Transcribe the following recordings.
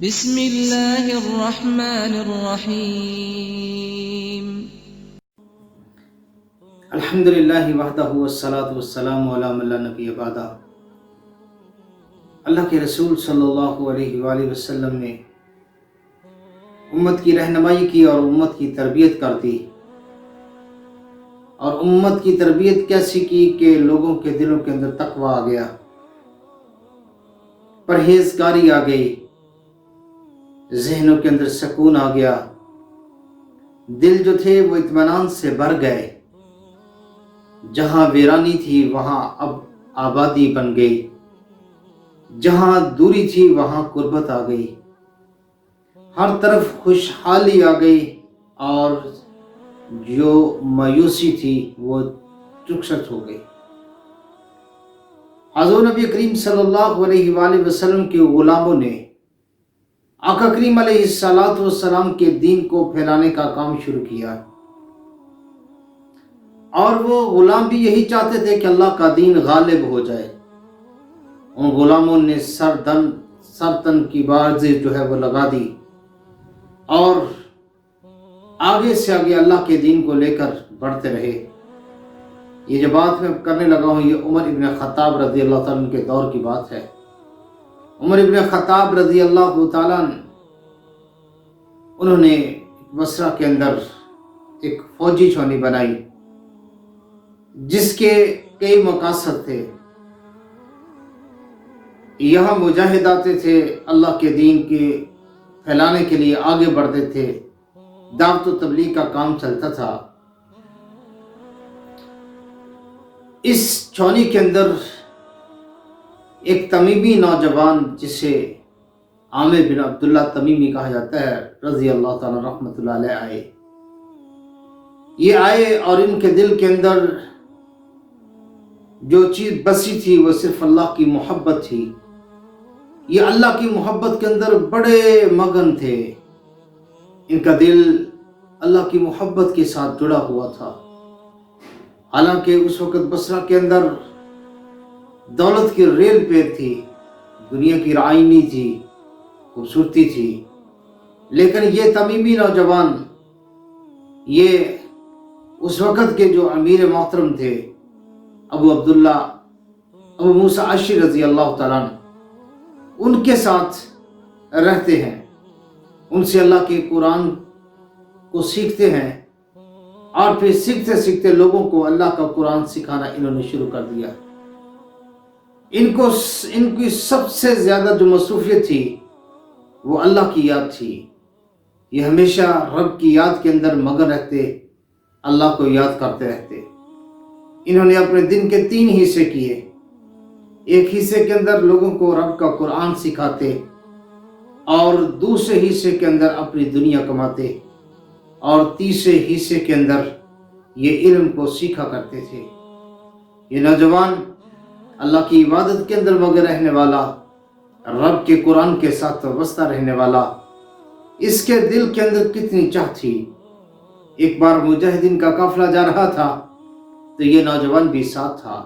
بسم اللہ الرحمن الرحیم الحمدللہ وحدہ والصلاة والسلام علی من لا نبی بعدہ۔ اللہ کے رسول صلی اللہ علیہ وآلہ وسلم نے امت کی رہنمائی کی اور امت کی تربیت کر دی، اور امت کی تربیت کیسی کی کہ لوگوں کے دلوں کے اندر تقوی آ گیا، پرہیزگاری آ گئی، ذہنوں کے اندر سکون آ گیا، دل جو تھے وہ اطمینان سے بھر گئے، جہاں ویرانی تھی وہاں اب آبادی بن گئی، جہاں دوری تھی وہاں قربت آ گئی، ہر طرف خوشحالی آ گئی، اور جو مایوسی تھی وہ رخصت ہو گئی۔ حضور نبی کریم صلی اللہ علیہ وآلہ وسلم کے غلاموں نے آقا کریم علیہ السلام کے دین کو پھیلانے کا کام شروع کیا، اور وہ غلام بھی یہی چاہتے تھے کہ اللہ کا دین غالب ہو جائے۔ ان غلاموں نے سر تن کی بازی جو ہے وہ لگا دی، اور آگے سے آگے اللہ کے دین کو لے کر بڑھتے رہے۔ یہ جو بات میں کرنے لگا ہوں یہ عمر ابن خطاب رضی اللہ تعالیٰ عنہ کے دور کی بات ہے۔ عمر ابن خطاب رضی اللہ تعالیٰ عنہ انہوں نے بصرہ کے اندر ایک فوجی چھاؤنی بنائی جس کے کئی مقاصد تھے۔ یہاں مجاہد آتے تھے، اللہ کے دین کے پھیلانے کے لیے آگے بڑھتے تھے، دعوت و تبلیغ کا کام چلتا تھا۔ اس چھاؤنی کے اندر ایک تمیمی نوجوان جسے عامر بن عبداللہ تمیمی کہا جاتا ہے رضی اللہ تعالیٰ رحمۃ اللہ علیہ آئے۔ یہ آئے اور ان کے دل کے اندر جو چیز بسی تھی وہ صرف اللہ کی محبت تھی۔ یہ اللہ کی محبت کے اندر بڑے مگن تھے، ان کا دل اللہ کی محبت کے ساتھ جڑا ہوا تھا۔ حالانکہ اس وقت بصرہ کے اندر دولت کی ریل پیر تھی، دنیا کی رعاینی تھی، خوبصورتی تھی، لیکن یہ تمیمی نوجوان، یہ اس وقت کے جو امیر محترم تھے ابو موسیٰ اشعری رضی اللہ تعالیٰ عنہ، ان کے ساتھ رہتے ہیں، ان سے اللہ کے قرآن کو سیکھتے ہیں، اور پھر سیکھتے سیکھتے لوگوں کو اللہ کا قرآن سکھانا انہوں نے شروع کر دیا۔ ان کی سب سے زیادہ جو مصروفیت تھی وہ اللہ کی یاد تھی۔ یہ ہمیشہ رب کی یاد کے اندر مگن رہتے، اللہ کو یاد کرتے رہتے۔ انہوں نے اپنے دن کے 3 حصے کیے۔ ایک حصے کے اندر لوگوں کو رب کا قرآن سکھاتے، اور دوسرے حصے کے اندر اپنی دنیا کماتے، اور تیسرے حصے کے اندر یہ علم کو سیکھا کرتے تھے۔ یہ نوجوان اللہ کی عبادت کے اندر مگن رہنے والا، رب کے قرآن کے ساتھ وابستہ رہنے والا، اس کے دل کے اندر کتنی چاہ تھی۔ ایک بار مجاہدین کا قافلہ جا رہا تھا تو یہ نوجوان بھی ساتھ تھا۔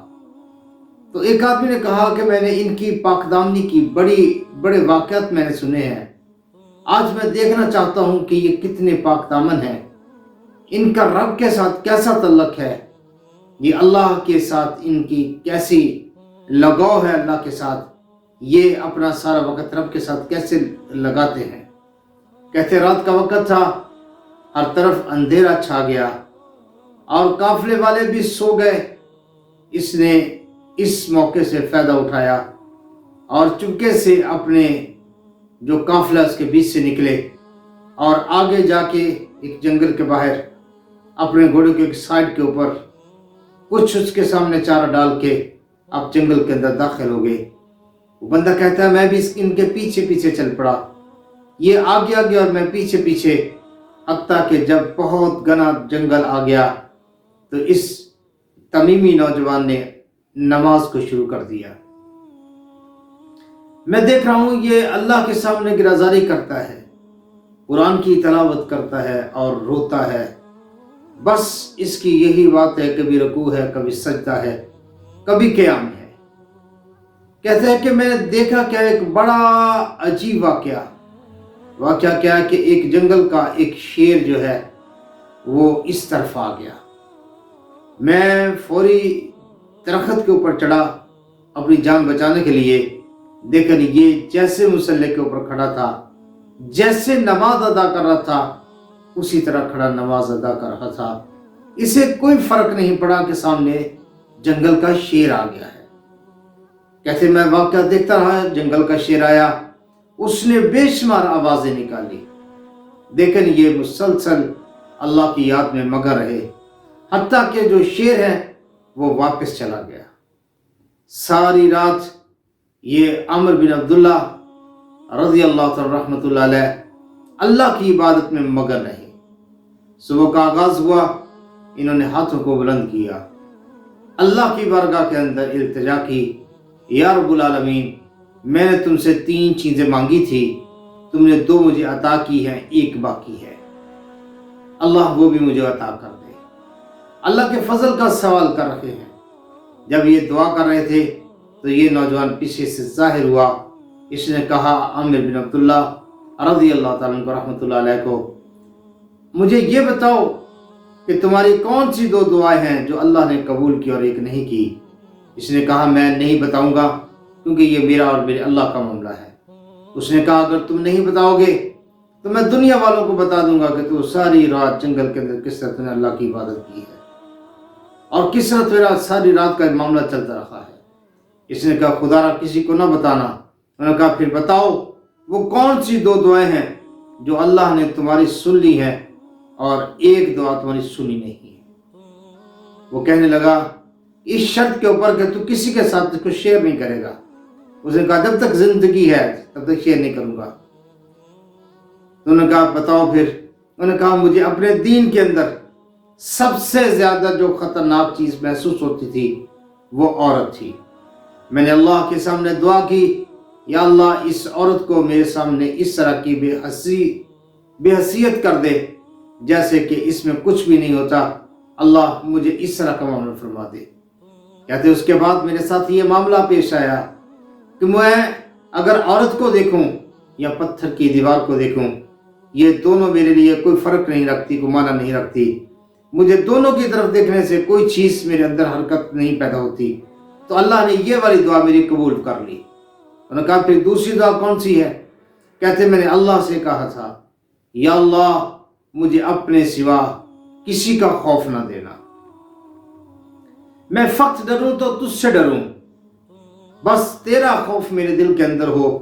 تو ایک آدمی نے کہا کہ میں نے ان کی پاک دامنی کی بڑے واقعات میں نے سنے ہیں، آج میں دیکھنا چاہتا ہوں کہ یہ کتنے پاک دامن ہیں، ان کا رب کے ساتھ کیسا تعلق ہے، یہ اللہ کے ساتھ ان کی کیسی لگاؤ ہے، اللہ کے ساتھ یہ اپنا سارا وقت رب کے ساتھ کیسے لگاتے ہیں۔ کہتے رات کا وقت تھا، ہر طرف اندھیرا چھا گیا، اور قافلے والے بھی سو گئے۔ اس نے اس موقع سے فائدہ اٹھایا اور چپکے سے اپنے جو قافلہ اس کے بیچ سے نکلے، اور آگے جا کے ایک جنگل کے باہر اپنے گھوڑے کے ایک سائیڈ کے اوپر کچھ اس کے سامنے چارہ ڈال کے آپ جنگل کے اندر داخل ہو گئے۔ وہ بندہ کہتا ہے میں بھی ان کے پیچھے پیچھے چل پڑا، یہ آگے آگے اور میں پیچھے پیچھے، حتیٰ کہ جب بہت گھنا جنگل آ گیا تو اس تمیمی نوجوان نے نماز کو شروع کر دیا۔ میں دیکھ رہا ہوں یہ اللہ کے سامنے گرازاری کرتا ہے، قرآن کی تلاوت کرتا ہے اور روتا ہے، بس اس کی یہی بات ہے، کبھی رکوع ہے، کبھی سجدہ ہے، کبھی قیام ہے۔ کہتے ہیں کہ میں نے دیکھا کہ ایک بڑا عجیب واقعہ واقعہ کیا ہے کہ ایک جنگل کا ایک شیر جو ہے وہ اس طرف آ گیا۔ میں فوری درخت کے اوپر چڑھا اپنی جان بچانے کے لیے، لیکن یہ جیسے مسلح کے اوپر کھڑا تھا، جیسے نماز ادا کر رہا تھا، اسی طرح کھڑا نماز ادا کر رہا تھا۔ اسے کوئی فرق نہیں پڑا کہ سامنے جنگل کا شیر آ گیا ہے۔ کہتے میں واقعہ دیکھتا رہا، جنگل کا شیر آیا، اس نے بے شمار آوازیں نکالی، لیکن یہ مسلسل اللہ کی یاد میں مگن رہے، حتیٰ کہ جو شیر ہے وہ واپس چلا گیا۔ ساری رات یہ عامر بن عبداللہ رضی اللہ تعالی رحمۃ اللہ علیہ اللہ کی عبادت میں مگن رہے۔ صبح کا آغاز ہوا، انہوں نے ہاتھوں کو بلند کیا، اللہ کی بارگاہ کے اندر التجا کی، یا رب العالمین، میں نے تم سے 3 چیزیں مانگی تھی، تم نے 2 مجھے عطا کی ہیں، 1 باقی ہے، اللہ وہ بھی مجھے عطا کر دے۔ اللہ کے فضل کا سوال کر رہے ہیں۔ جب یہ دعا کر رہے تھے تو یہ نوجوان پیچھے سے ظاہر ہوا، اس نے کہا عامر بن عبداللہ رضی اللہ تعالیٰ عنہ رحمۃ اللہ علیہ کو، مجھے یہ بتاؤ کہ تمہاری کون سی 2 دعائیں ہیں جو اللہ نے قبول کی اور 1 نہیں کی؟ اس نے کہا میں نہیں بتاؤں گا کیونکہ یہ میرا اور میرے اللہ کا معاملہ ہے۔ اس نے کہا اگر تم نہیں بتاؤ گے تو میں دنیا والوں کو بتا دوں گا کہ تو ساری رات جنگل کے اندر کس طرح نے اللہ کی عبادت کی ہے اور کس طرح میرا ساری رات کا معاملہ چلتا رہا ہے۔ اس نے کہا خدا را کسی کو نہ بتانا۔ انہوں نے کہا پھر بتاؤ وہ کون سی 2 دعائیں ہیں جو اللہ نے تمہاری سن لی ہے اور 1 دعا تمہاری سنی نہیں ہے؟ وہ کہنے لگا اس شرط کے اوپر کہ تو کسی کے ساتھ کچھ شیئر نہیں کرے گا۔ اس نے کہا جب تک زندگی ہے تب تک شیئر نہیں کروں گا۔ انہوں نے کہا بتاؤ پھر۔ انہوں نے کہا مجھے اپنے دین کے اندر سب سے زیادہ جو خطرناک چیز محسوس ہوتی تھی وہ عورت تھی۔ میں نے اللہ کے سامنے دعا کی، یا اللہ اس عورت کو میرے سامنے اس طرح کی بے حیثیت کر دے جیسے کہ اس میں کچھ بھی نہیں ہوتا، اللہ مجھے اس طرح کا معاملہ فرما دے۔ کہتے اس کے بعد میرے ساتھ یہ معاملہ پیش آیا کہ میں اگر عورت کو دیکھوں یا پتھر کی دیوار کو دیکھوں، یہ دونوں میرے لیے کوئی فرق نہیں رکھتی، کوئی معنی نہیں رکھتی، مجھے دونوں کی طرف دیکھنے سے کوئی چیز میرے اندر حرکت نہیں پیدا ہوتی۔ تو اللہ نے یہ والی دعا میری قبول کر لی۔ انہوں نے کہا پھر دوسری دعا کون سی ہے؟ کہتے میں نے اللہ سے کہا تھا، یا اللہ مجھے اپنے سوا کسی کا خوف نہ دینا، میں فقط ڈروں تو تجھ سے ڈروں، بس تیرا خوف میرے دل کے اندر ہو،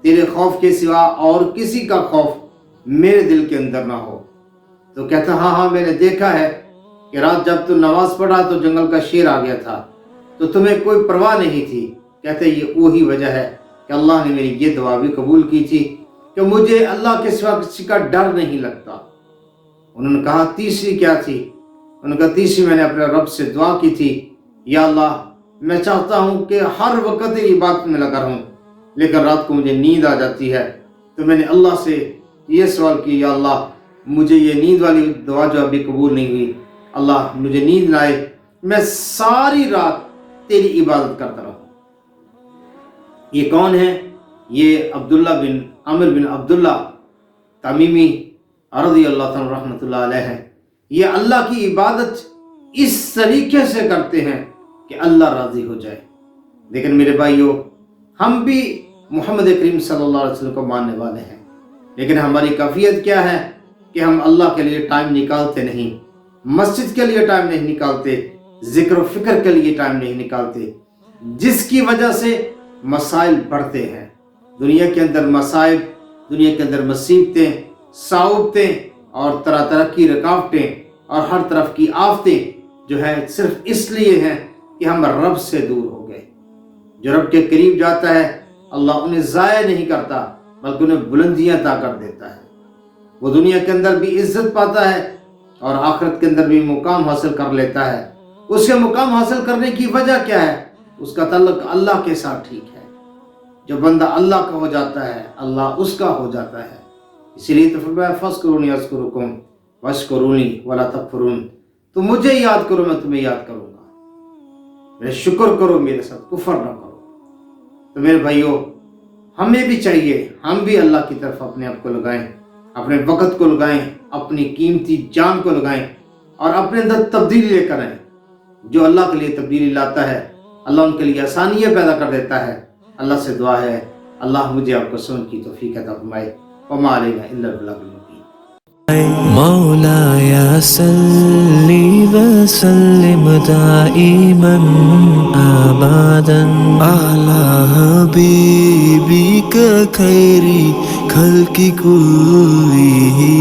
تیرے خوف کے سوا اور کسی کا خوف میرے دل کے اندر نہ ہو۔ تو کہتا ہاں میں نے دیکھا ہے کہ رات جب تو نماز پڑھا تو جنگل کا شیر آ گیا تھا تو تمہیں کوئی پرواہ نہیں تھی۔ کہتے یہ وہی وجہ ہے کہ اللہ نے میری یہ دعا بھی قبول کی تھی کہ مجھے اللہ کے سوا کسی کا ڈر نہیں لگتا۔ انہوں نے کہا تیسری کیا تھی؟ انہوں نے کہا تیسری میں نے اپنے رب سے دعا کی تھی، یا اللہ میں چاہتا ہوں کہ ہر وقت تیری عبادت میں لگا رہوں، لیکن رات کو مجھے نیند آ جاتی ہے، تو میں نے اللہ سے یہ سوال کیا، یا اللہ مجھے یہ نیند والی دعا جو ابھی قبول نہیں ہوئی، اللہ مجھے نیند نہ آئے، میں ساری رات تیری عبادت کرتا رہوں۔ یہ کون ہے؟ یہ عبداللہ بن عامر بن عبداللہ تمیمی رضی اللہ تعالی رحمۃ اللہ علیہ ہے۔ یہ اللہ کی عبادت اس طریقے سے کرتے ہیں کہ اللہ راضی ہو جائے۔ لیکن میرے بھائیوں، ہم بھی محمد کریم صلی اللہ علیہ وسلم کو ماننے والے ہیں، لیکن ہماری کیفیت کیا ہے کہ ہم اللہ کے لیے ٹائم نکالتے نہیں، مسجد کے لیے ٹائم نہیں نکالتے، ذکر و فکر کے لیے ٹائم نہیں نکالتے، جس کی وجہ سے مسائل بڑھتے ہیں۔ دنیا کے اندر مسائب، دنیا کے اندر مصیبتیں، صعوبتیں اور طرح طرح کی رکاوٹیں اور ہر طرف کی آفتیں جو ہے صرف اس لیے ہیں کہ ہم رب سے دور ہو گئے۔ جو رب کے قریب جاتا ہے اللہ انہیں ضائع نہیں کرتا بلکہ انہیں بلندیاں عطا کر دیتا ہے۔ وہ دنیا کے اندر بھی عزت پاتا ہے اور آخرت کے اندر بھی مقام حاصل کر لیتا ہے۔ اس کے مقام حاصل کرنے کی وجہ کیا ہے؟ اس کا تعلق اللہ کے ساتھ ٹھیک ہے۔ جو بندہ اللہ کا ہو جاتا ہے اللہ اس کا ہو جاتا ہے۔ اسی لیے تو فرمایا فاذکرونی اذکرکم واشکرونی ولا تکفرون، تو مجھے یاد کرو میں تمہیں یاد کروں گا، میرے شکر کرو، میرے ساتھ کفر نہ کرو۔ تو میرے بھائیوں، ہمیں بھی چاہیے ہم بھی اللہ کی طرف اپنے آپ کو لگائیں، اپنے وقت کو لگائیں، اپنی قیمتی جان کو لگائیں اور اپنے اندر تبدیلی لے کر آئیں۔ جو اللہ کے لیے تبدیلی لاتا ہے اللہ ان کے لیے آسانیاں پیدا کر دیتا ہے۔ اللہ سے دعا ہے اللہ مجھے آپ کو سمجھ کی توفیق عطا فرمائے۔ وما علینا الا البلاغ المبین۔ مولاي صل وسلم دائما ابدا على حبيبك خير خلق كلهم